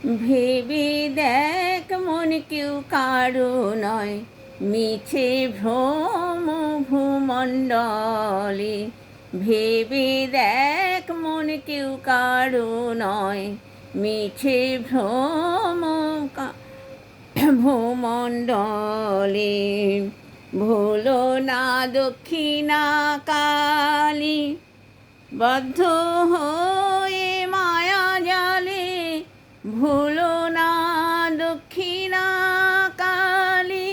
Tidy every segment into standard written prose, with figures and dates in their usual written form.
ভেবে দেখ মন কেউ কারো নয়, মিছে ভ্রম ভূমণ্ডলে। ভেবে দেখ মন কেউ কারো নয়, মিছে ভ্রম ভূমণ্ডলে। ভুলো না দক্ষিণা কালী, বদ্ধ হয়ে মায়া জালে। ভুলো না দক্ষিণা কালী,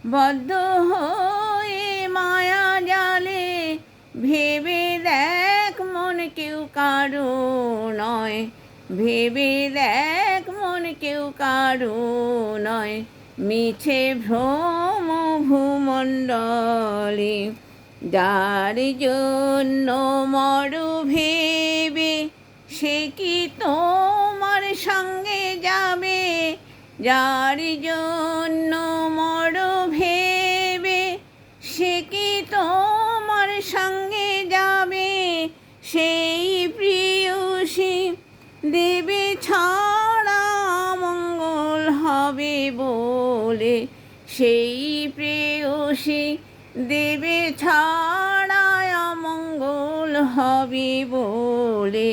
বদ্ধ হয়ে মায়া জালে। ভেবে দেখ মন কেউ কারো নয়, ভেবে দেখ মন কেউ কারো নয়, মিছে ভ্রম ভূমণ্ডলে। যার জন্য মরো ভেবে, সে কি তোমার সঙ্গে যাবে? যার জন্য মরো ভেবে, সে কি তোমার সঙ্গে যাবে? সেই প্রেয়সী দেবে ছাড়া মঙ্গল হবে বলে। সেই প্রেয়সী দেবে ছাড়া অমঙ্গল হবে বলে।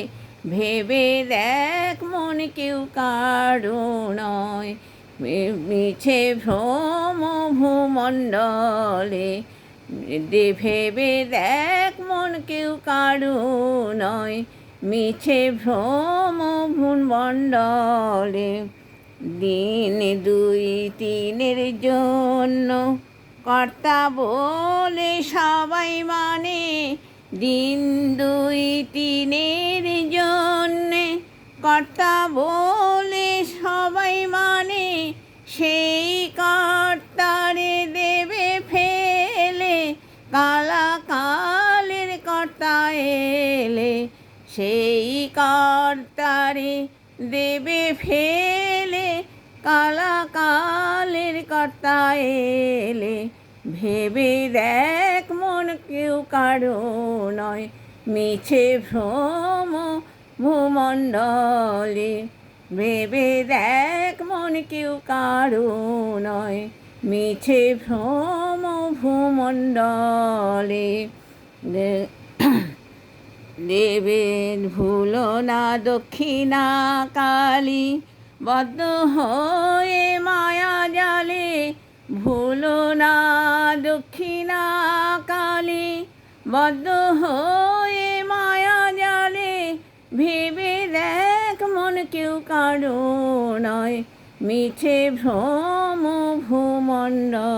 ভেবে দেখ মন কেউ কারো নয়, মিছে ভ্রম ভূমণ্ডলে। ভেবে দেখ মন কেউ কারো নয়, মিছে ভ্রম ভূমণ্ডলে। দিন দুই তিনের জন্য কর্তা বলে সবাই মানে। দিন দুই তিনের জন্যে কর্তা বলে সবাই মানে। সেই কর্তারে দেবে ফেলে, কালাকালের কর্তা এলে। সেই কর্তারে দেবে ফেলে, কালাকালের কর্তা এলে। ভেবে দেখ মন কেউ কারো নয়, মিছে ভ্রম ভূমণ্ডলে। ভেবে দেখ মন কেউ কারো নয়, মিছে ভ্রম ভূমণ্ডলে। দেবে ভুলো না দক্ষিণা কালী, বদ্ধ হয়ে মায়া জালে। ভুলো না দক্ষিণা কালী, বদ্ধ হয়ে মায়া জালে। ভেবে দেখ মন কেউ কারো নয়, মিছে ভ্রম ভূমণ্ডলে।